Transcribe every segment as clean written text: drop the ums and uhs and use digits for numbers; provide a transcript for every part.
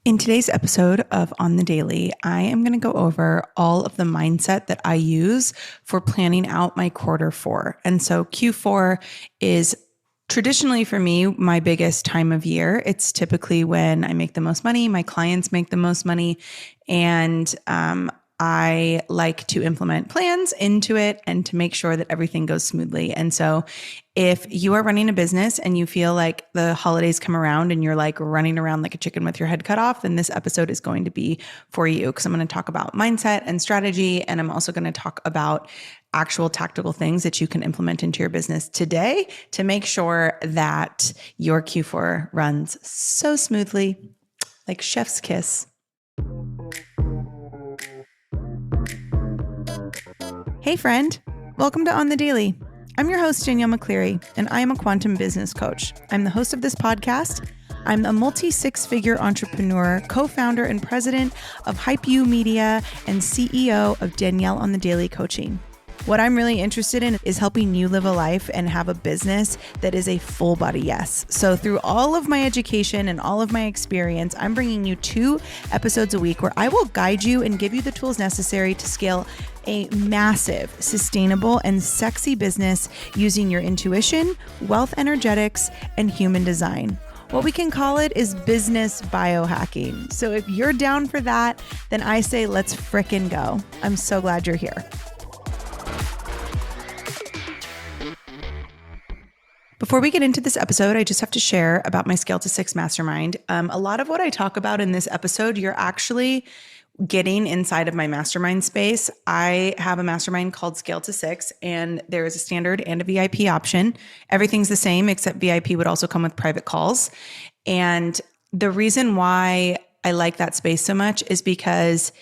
In today's episode of On the Daily, I am going to go over all of the mindset that I use for planning out my quarter four. And so Q4 is traditionally for me my biggest time of year. It's typically when I make the most money, my clients make the most money, and I like to implement plans into it and to make sure that everything goes smoothly. And so if you are running a business and you feel like the holidays come around and you're like running around like a chicken with your head cut off, then this episode is going to be for you, because I'm going to talk about mindset and strategy. And I'm also going to talk about actual tactical things that you can implement into your business today to make sure that your Q4 runs so smoothly, like chef's kiss. Hey friend, welcome to On the Daily. I'm your host, Danielle McCleary, and I am a quantum business coach. I'm the host of this podcast. I'm a multi-six-figure entrepreneur, co-founder and president of Hype You Media, and CEO of Danielle on the Daily Coaching. What I'm really interested in is helping you live a life and have a business that is a full body yes. So through all of my education and all of my experience, I'm bringing you 2 episodes a week where I will guide you and give you the tools necessary to scale a massive, sustainable, and sexy business using your intuition, wealth energetics, and human design. What we can call it is business biohacking. So if you're down for that, then I say let's frickin' go. I'm so glad you're here. Before we get into this episode, I just have to share about my Scale to 6 Mastermind. A lot of what I talk about in this episode, you're actually getting inside of my mastermind space. I have a mastermind called Scale to 6, and there is a standard and a VIP option. Everything's the same, except VIP would also come with private calls. And the reason why I like that space so much is because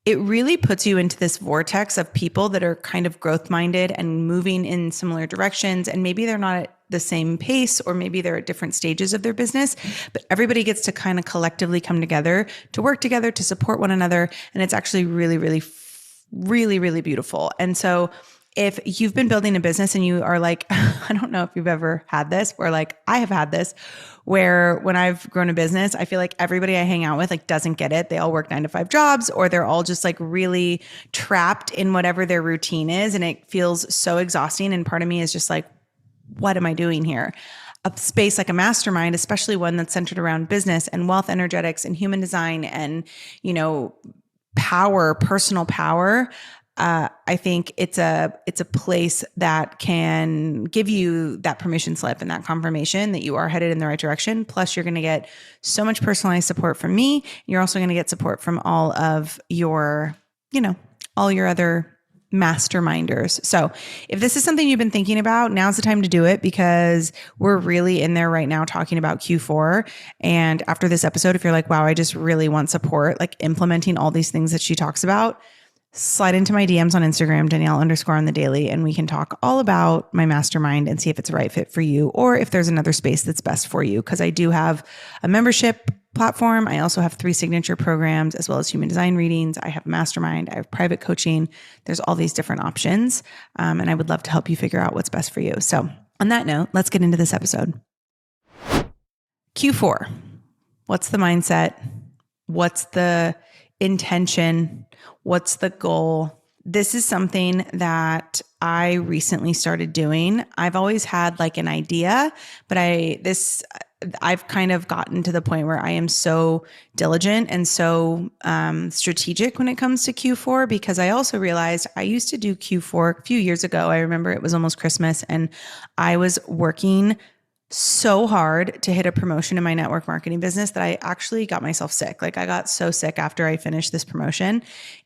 it really puts you into this vortex of people that are kind of growth minded and moving in similar directions. And maybe they're not at the same pace, or maybe they're at different stages of their business, but everybody gets to kind of collectively come together to work together to support one another. And it's actually really, really, really, really beautiful. And so if you've been building a business and you are like, I don't know if you've ever had this, or like I have had this, where when I've grown a business, I feel like everybody I hang out with like doesn't get it. They all work 9-to-5 jobs, or they're all just like really trapped in whatever their routine is. And it feels so exhausting. And part of me is just like, what am I doing here? A space like a mastermind, especially one that's centered around business and wealth energetics and human design and, power, personal power. I think it's a place that can give you that permission slip and that confirmation that you are headed in the right direction. Plus, you're going to get so much personalized support from me. You're also going to get support from all of your, all your other masterminders. So if this is something you've been thinking about, now's the time to do it, because we're really in there right now talking about Q4. And after this episode, if you're like, wow, I just really want support, like implementing all these things that she talks about, slide into my DMs on Instagram, Danielle_on_the_daily, and we can talk all about my mastermind and see if it's a right fit for you, or if there's another space that's best for you. Because I do have a membership platform. I also have 3 signature programs, as well as human design readings. I have a mastermind. I have private coaching. There's all these different options. And I would love to help you figure out what's best for you. So on that note, let's get into this episode. Q4. What's the mindset? What's the intention? What's the goal? This is something that I recently started doing. I've always had like an idea, but I've kind of gotten to the point where I am so diligent and so strategic when it comes to Q4, because I also realized I used to do Q4 a few years ago. I remember it was almost Christmas, and I was working so hard to hit a promotion in my network marketing business that I actually got myself sick. Like I got so sick after I finished this promotion,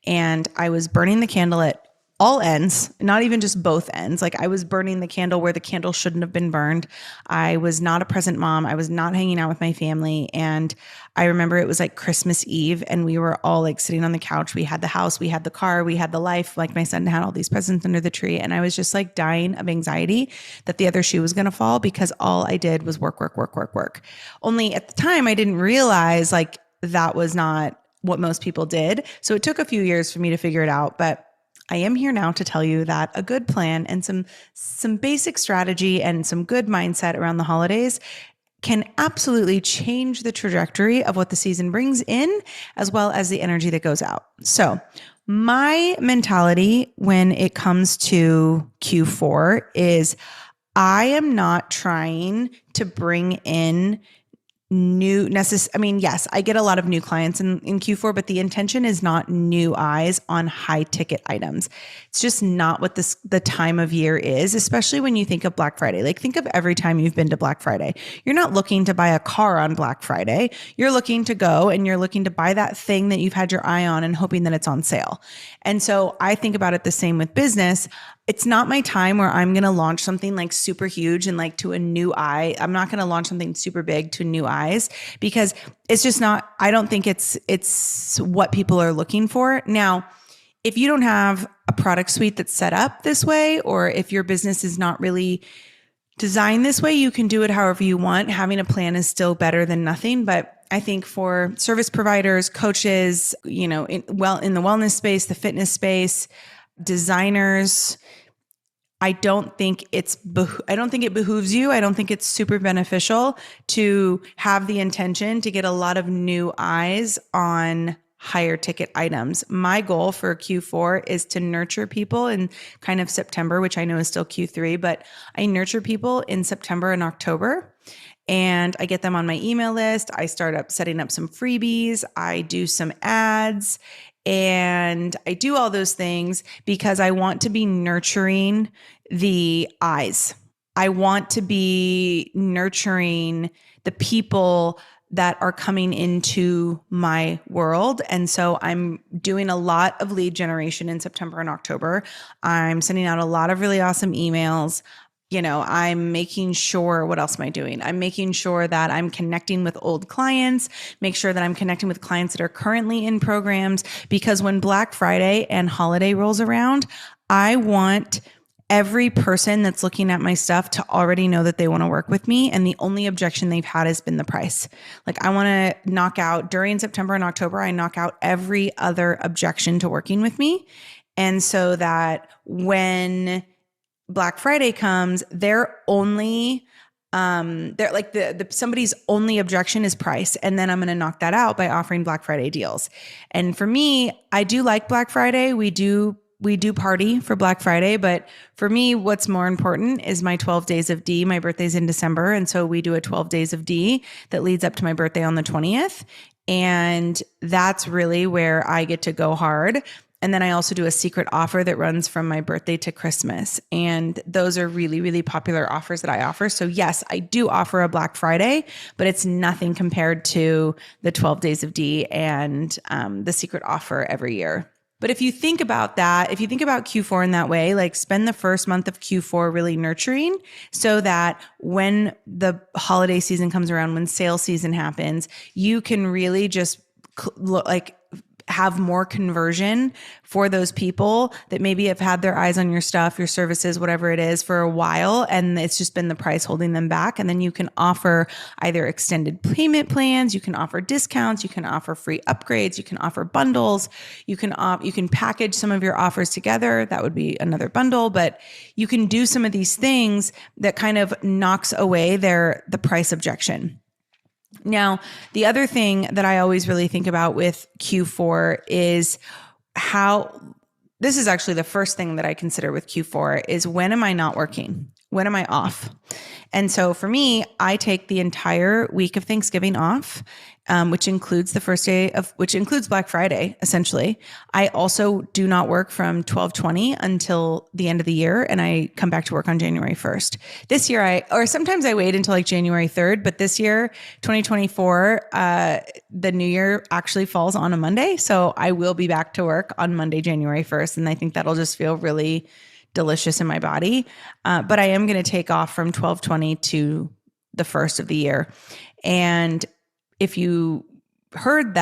and I was burning the candle at all ends, not even just both ends. Like I was burning the candle where the candle shouldn't have been burned. I was not a present mom. I was not hanging out with my family. And I remember it was like Christmas Eve, and we were all like sitting on the couch. We had the house, we had the car, we had the life. Like my son had all these presents under the tree. And I was just like dying of anxiety that the other shoe was going to fall, because all I did was work, work, work, work, work. Only at the time I didn't realize like that was not what most people did. So it took a few years for me to figure it out. But I am here now to tell you that a good plan and some basic strategy and some good mindset around the holidays can absolutely change the trajectory of what the season brings in, as well as the energy that goes out. So my mentality when it comes to Q4 is I am not trying to bring in yes, I get a lot of new clients in Q4, but the intention is not new eyes on high ticket items. It's just not what the time of year is, especially when you think of Black Friday. Like think of every time you've been to Black Friday. You're not looking to buy a car on Black Friday. You're looking to go and you're looking to buy that thing that you've had your eye on and hoping that it's on sale. And so I think about it the same with business. It's not my time where I'm going to launch something like super huge and like to a new eye. I'm not going to launch something super big to new eyes because it's just not, I don't think it's what people are looking for. Now, if you don't have a product suite that's set up this way, or if your business is not really designed this way, you can do it however you want. Having a plan is still better than nothing. But I think for service providers, coaches, in the wellness space, the fitness space, designers, I don't think it behooves you. I don't think it's super beneficial to have the intention to get a lot of new eyes on higher ticket items. My goal for Q4 is to nurture people in kind of September, which I know is still Q3, but I nurture people in September and October. And I get them on my email list. I start setting up some freebies. I do some ads. And I do all those things because I want to be nurturing the eyes. I want to be nurturing the people that are coming into my world. And so I'm doing a lot of lead generation in September and October. I'm sending out a lot of really awesome emails. I'm making sure, what else am I doing? I'm making sure that I'm connecting with old clients, make sure that I'm connecting with clients that are currently in programs, because when Black Friday and holiday rolls around, I want every person that's looking at my stuff to already know that they want to work with me. And the only objection they've had has been the price. Like I want to knock out during September and October, I knock out every other objection to working with me. And so that when Black Friday comes, they're like somebody's only objection is price. And then I'm going to knock that out by offering Black Friday deals. And for me, I do like Black Friday. We do party for Black Friday, but for me, what's more important is my 12 days of D. My birthday's in December. And so we do a 12 days of D that leads up to my birthday on the 20th. And that's really where I get to go hard. And then I also do a secret offer that runs from my birthday to Christmas. And those are really, really popular offers that I offer. So yes, I do offer a Black Friday, but it's nothing compared to the 12 days of D and the secret offer every year. But if you think about that, if you think about Q4 in that way, like spend the first month of Q4 really nurturing so that when the holiday season comes around, when sales season happens, you can really just have more conversion for those people that maybe have had their eyes on your stuff, your services, whatever it is for a while. And it's just been the price holding them back. And then you can offer either extended payment plans, you can offer discounts, you can offer free upgrades, you can offer bundles, you can package some of your offers together. That would be another bundle, but you can do some of these things that kind of knocks away the price objection. Now, the other thing that I always really think about with Q4 is this is actually the first thing that I consider with Q4 is when am I not working? When am I off? And so for me, I take the entire week of Thanksgiving off, which includes which includes Black Friday, essentially. I also do not work from 12/20 until the end of the year, and I come back to work on January 1st. This year, sometimes I wait until like January 3rd, but this year, 2024, the new year actually falls on a Monday. So I will be back to work on Monday, January 1st. And I think that'll just feel really delicious in my body. But I am going to take off from 12/20 to the first of the year. And if you heard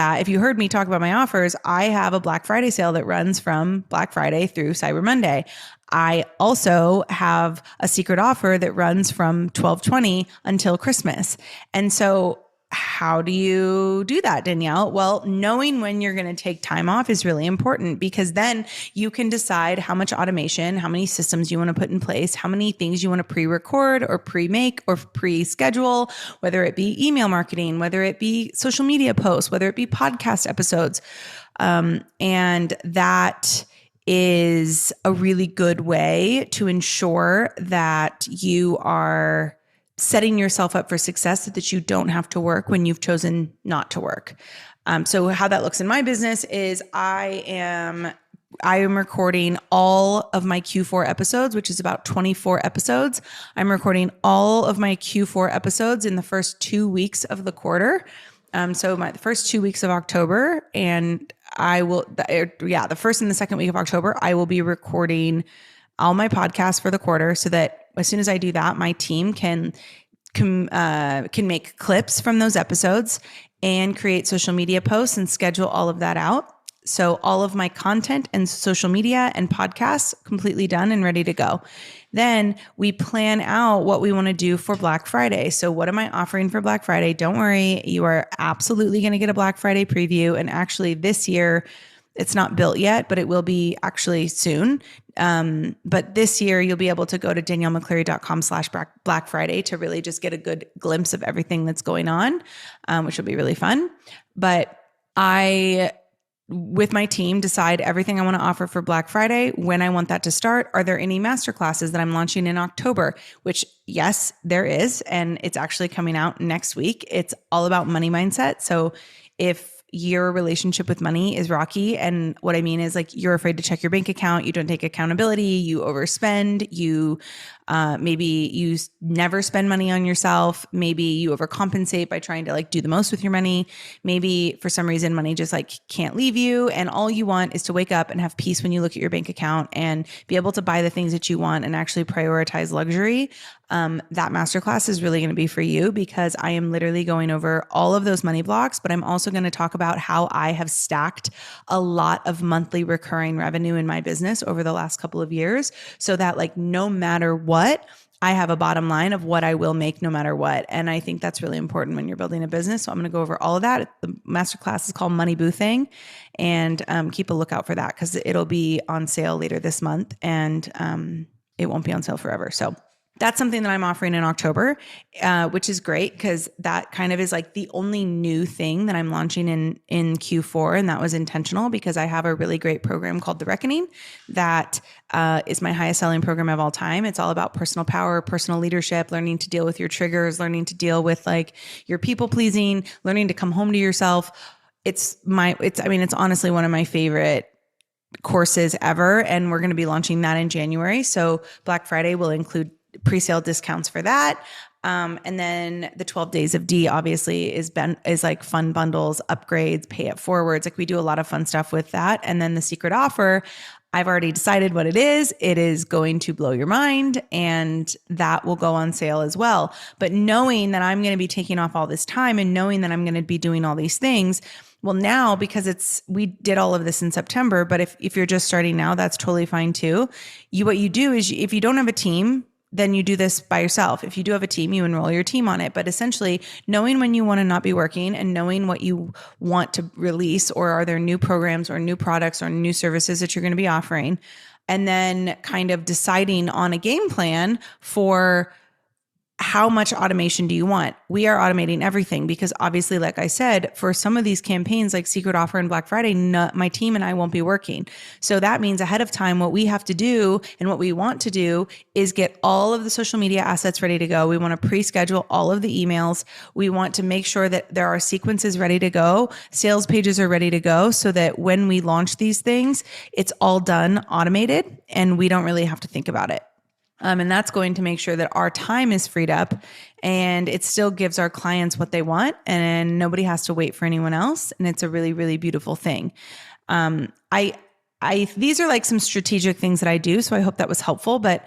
me talk about my offers, I have a Black Friday sale that runs from Black Friday through Cyber Monday. I also have a secret offer that runs from 12/20 until Christmas. And so how do you do that, Danielle? Well, knowing when you're going to take time off is really important, because then you can decide how much automation, how many systems you want to put in place, how many things you want to pre-record or pre-make or pre-schedule, whether it be email marketing, whether it be social media posts, whether it be podcast episodes. And that is a really good way to ensure that you are setting yourself up for success so that you don't have to work when you've chosen not to work. So how that looks in my business is I am recording all of my Q4 episodes, which is about 24 episodes. I'm recording all of my Q4 episodes in the first 2 weeks of the quarter. So the first 2 weeks of October, and the first and the second week of October, I will be recording all my podcasts for the quarter, so that as soon as I do that, my team can make clips from those episodes and create social media posts and schedule all of that out. So all of my content and social media and podcasts completely done and ready to go. Then we plan out what we want to do for Black Friday. So what am I offering for Black Friday? Don't worry, you are absolutely going to get a Black Friday preview. And actually this year, it's not built yet, but it will be actually soon. But this year you'll be able to go to daniellemccleary.com/Black Friday to really just get a good glimpse of everything that's going on, which will be really fun. But I, with my team, decide everything I want to offer for Black Friday, when I want that to start. Are there any masterclasses that I'm launching in October? Which, yes, there is. And it's actually coming out next week. It's all about money mindset. So if your relationship with money is rocky, and what I mean is, like, you're afraid to check your bank account, you don't take accountability, you overspend, you maybe you never spend money on yourself, maybe you overcompensate by trying to like do the most with your money, maybe for some reason money just like can't leave you, and all you want is to wake up and have peace when you look at your bank account and be able to buy the things that you want and actually prioritize luxury. That masterclass is really going to be for you, because I am literally going over all of those money blocks, but I'm also going to talk about how I have stacked a lot of monthly recurring revenue in my business over the last couple of years, so that like no matter what, I have a bottom line of what I will make no matter what. And I think that's really important when you're building a business. So I'm going to go over all of that. The masterclass is called Money Boothing, and keep a lookout for that, because it'll be on sale later this month, and it won't be on sale forever. So that's something that I'm offering in October, which is great, because that kind of is like the only new thing that I'm launching in Q4. And that was intentional, because I have a really great program called The Reckoning that is my highest selling program of all time. It's all about personal power, personal leadership, learning to deal with your triggers, learning to deal with like your people pleasing, learning to come home to yourself. It's honestly one of my favorite courses ever. And we're going to be launching that in January. So Black Friday will include pre-sale discounts for that. And then the 12 days of D obviously is like fun bundles, upgrades, pay it forwards. Like we do a lot of fun stuff with that. And then the secret offer, I've already decided what it is. It is going to blow your mind, and that will go on sale as well. But knowing that I'm going to be taking off all this time, and knowing that I'm going to be doing all these things, well, now, because we did all of this in September, but if you're just starting now, that's totally fine too. What you do is, if you don't have a team, then you do this by yourself. If you do have a team, you enroll your team on it. But essentially, knowing when you want to not be working, and knowing what you want to release, or are there new programs or new products or new services that you're going to be offering, and then kind of deciding on a game plan for how much automation do you want? We are automating everything, because obviously, like I said, for some of these campaigns like Secret Offer and Black Friday, my team and I won't be working. So that means ahead of time, what we have to do and what we want to do is get all of the social media assets ready to go. We want to pre-schedule all of the emails. We want to make sure that there are sequences ready to go. Sales pages are ready to go, so that when we launch these things, it's all done automated and we don't really have to think about it. And that's going to make sure that our time is freed up, and it still gives our clients what they want, and nobody has to wait for anyone else. And it's a really, really beautiful thing. These are like some strategic things that I do. So I hope that was helpful. But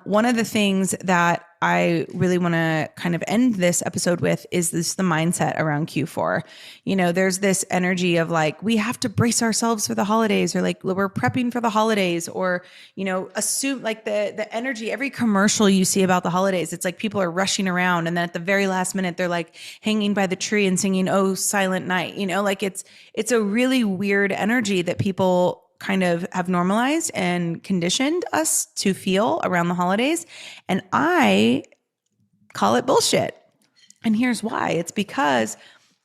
one of the things that I really want to kind of end this episode with is this the mindset around Q4. You know, there's this energy of like, we have to brace ourselves for the holidays, or like we're prepping for the holidays, or, you know, assume like the energy, every commercial you see about the holidays, it's like people are rushing around. And then at the very last minute, they're like hanging by the tree and singing, "Oh, Silent Night," you know, like it's a really weird energy that people kind of have normalized and conditioned us to feel around the holidays. And I call it bullshit. And here's why. It's because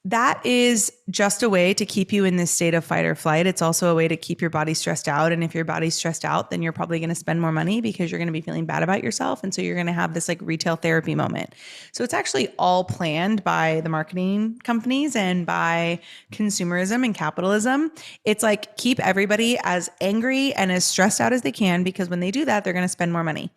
that is just a way to keep you in this state of fight or flight. It's also a way to keep your body stressed out. And if your body's stressed out, then you're probably going to spend more money because you're going to be feeling bad about yourself. And so you're going to have this like retail therapy moment. So it's actually all planned by the marketing companies and by consumerism and capitalism. It's like keep everybody as angry and as stressed out as they can, because when they do that, they're going to spend more money.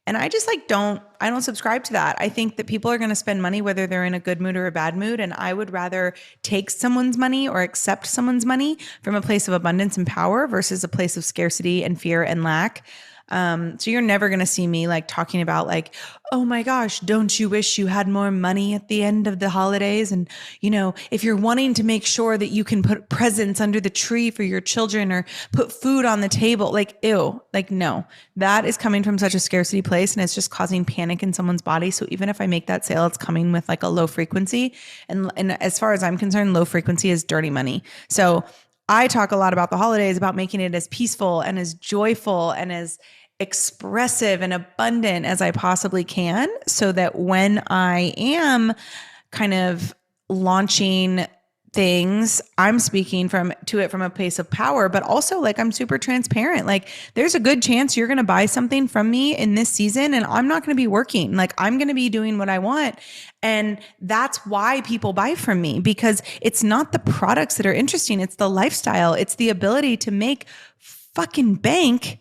And I just like don't subscribe to that. I think that people are going to spend money whether they're in a good mood or a bad mood. And I would rather take someone's money or accept someone's money from a place of abundance and power versus a place of scarcity and fear and lack. So you're never going to see me like talking about like, oh my gosh, don't you wish you had more money at the end of the holidays? And, you know, if you're wanting to make sure that you can put presents under the tree for your children or put food on the table, like, ew, like, no, that is coming from such a scarcity place and it's just causing panic in someone's body. So even if I make that sale, it's coming with like a low frequency. And as far as I'm concerned, low frequency is dirty money. So I talk a lot about the holidays, about making it as peaceful and as joyful and as expressive and abundant as I possibly can, so that when I am kind of launching things, I'm speaking to it from a place of power, but also like I'm super transparent. Like there's a good chance you're going to buy something from me in this season and I'm not going to be working. Like I'm going to be doing what I want. And that's why people buy from me, because it's not the products that are interesting. It's the lifestyle. It's the ability to make fucking bank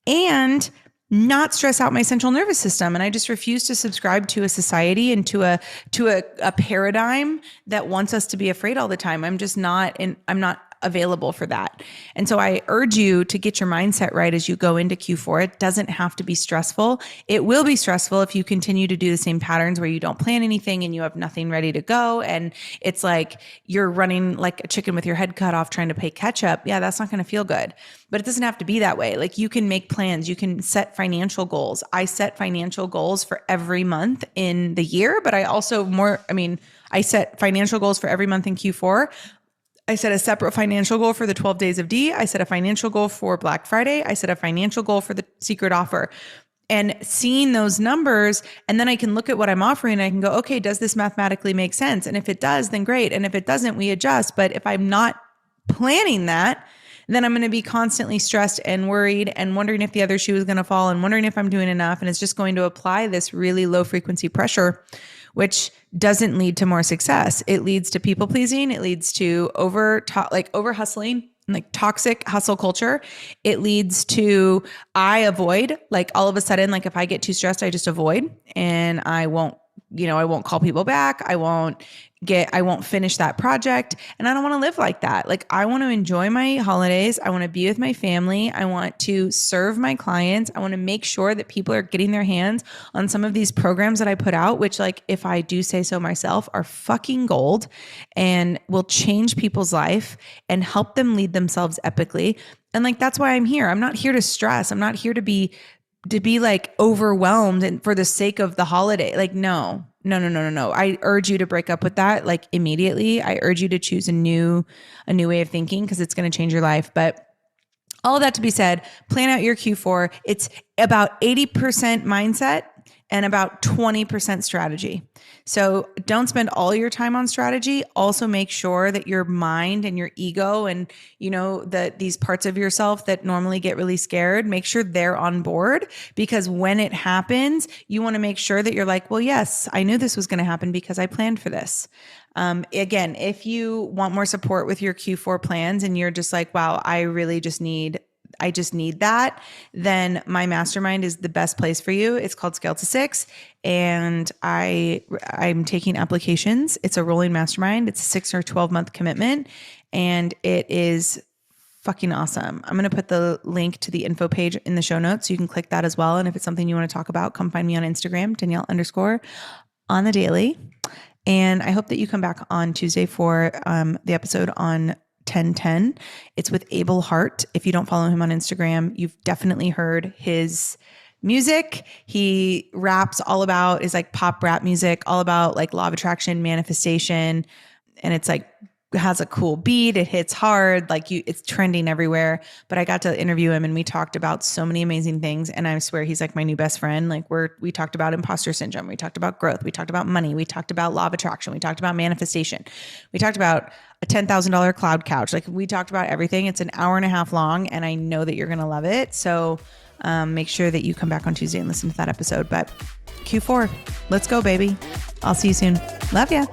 and not stress out my central nervous system. And I just refuse to subscribe to a society and to a paradigm that wants us to be afraid all the time. I'm not available for that. And so I urge you to get your mindset right as you go into Q4. It doesn't have to be stressful. It will be stressful if you continue to do the same patterns where you don't plan anything and you have nothing ready to go. And it's like you're running like a chicken with your head cut off trying to play catch up. Yeah, that's not going to feel good. But it doesn't have to be that way. Like you can make plans. You can set financial goals. I set financial goals for every month in the year, but I set financial goals for every month in Q4. I set a separate financial goal for the 12 days of D. I set a financial goal for Black Friday. I set a financial goal for the secret offer. And seeing those numbers, and then I can look at what I'm offering and I can go, okay, does this mathematically make sense? And if it does, then great. And if it doesn't, we adjust. But if I'm not planning that, then I'm going to be constantly stressed and worried and wondering if the other shoe is going to fall and wondering if I'm doing enough. And it's just going to apply this really low frequency pressure, which doesn't lead to more success. It leads to people pleasing. It leads to over hustling, like toxic hustle culture. It leads to, I avoid, like all of a sudden, like if I get too stressed, I just avoid and I won't call people back. I won't finish that project. And I don't want to live like that. Like I want to enjoy my holidays. I want to be with my family. I want to serve my clients. I want to make sure that people are getting their hands on some of these programs that I put out, which like, if I do say so myself, are fucking gold and will change people's life and help them lead themselves epically. And like, that's why I'm here. I'm not here to stress. I'm not here to be like overwhelmed and for the sake of the holiday. Like, no. I urge you to break up with that like immediately. I urge you to choose a new way of thinking because it's going to change your life. But all of that to be said, plan out your Q4. It's about 80% mindset and about 20% strategy. So don't spend all your time on strategy. Also make sure that your mind and your ego and, these parts of yourself that normally get really scared, make sure they're on board, because when it happens, you want to make sure that you're like, well, yes, I knew this was going to happen because I planned for this. Again, if you want more support with your Q4 plans and you're just like, wow, I just need that, then my mastermind is the best place for you. It's called Scale to Six, and I'm taking applications. It's a rolling mastermind. It's a 6 or 12 month commitment, and it is fucking awesome. I'm going to put the link to the info page in the show notes. So you can click that as well. And if it's something you want to talk about, come find me on Instagram, Danielle _on the daily. And I hope that you come back on Tuesday for the episode on 1010. It's with Abel Hart. If you don't follow him on Instagram, you've definitely heard his music. He raps all about, is like pop rap music, all about like law of attraction, manifestation. And it's like, has a cool beat. It hits hard. Like it's trending everywhere. But I got to interview him and we talked about so many amazing things. And I swear he's like my new best friend. Like we talked about imposter syndrome. We talked about growth. We talked about money. We talked about law of attraction. We talked about manifestation. We talked about a $10,000 cloud couch. Like we talked about everything. It's an hour and a half long and I know that you're going to love it. So make sure that you come back on Tuesday and listen to that episode. But Q4, let's go, baby. I'll see you soon. Love ya.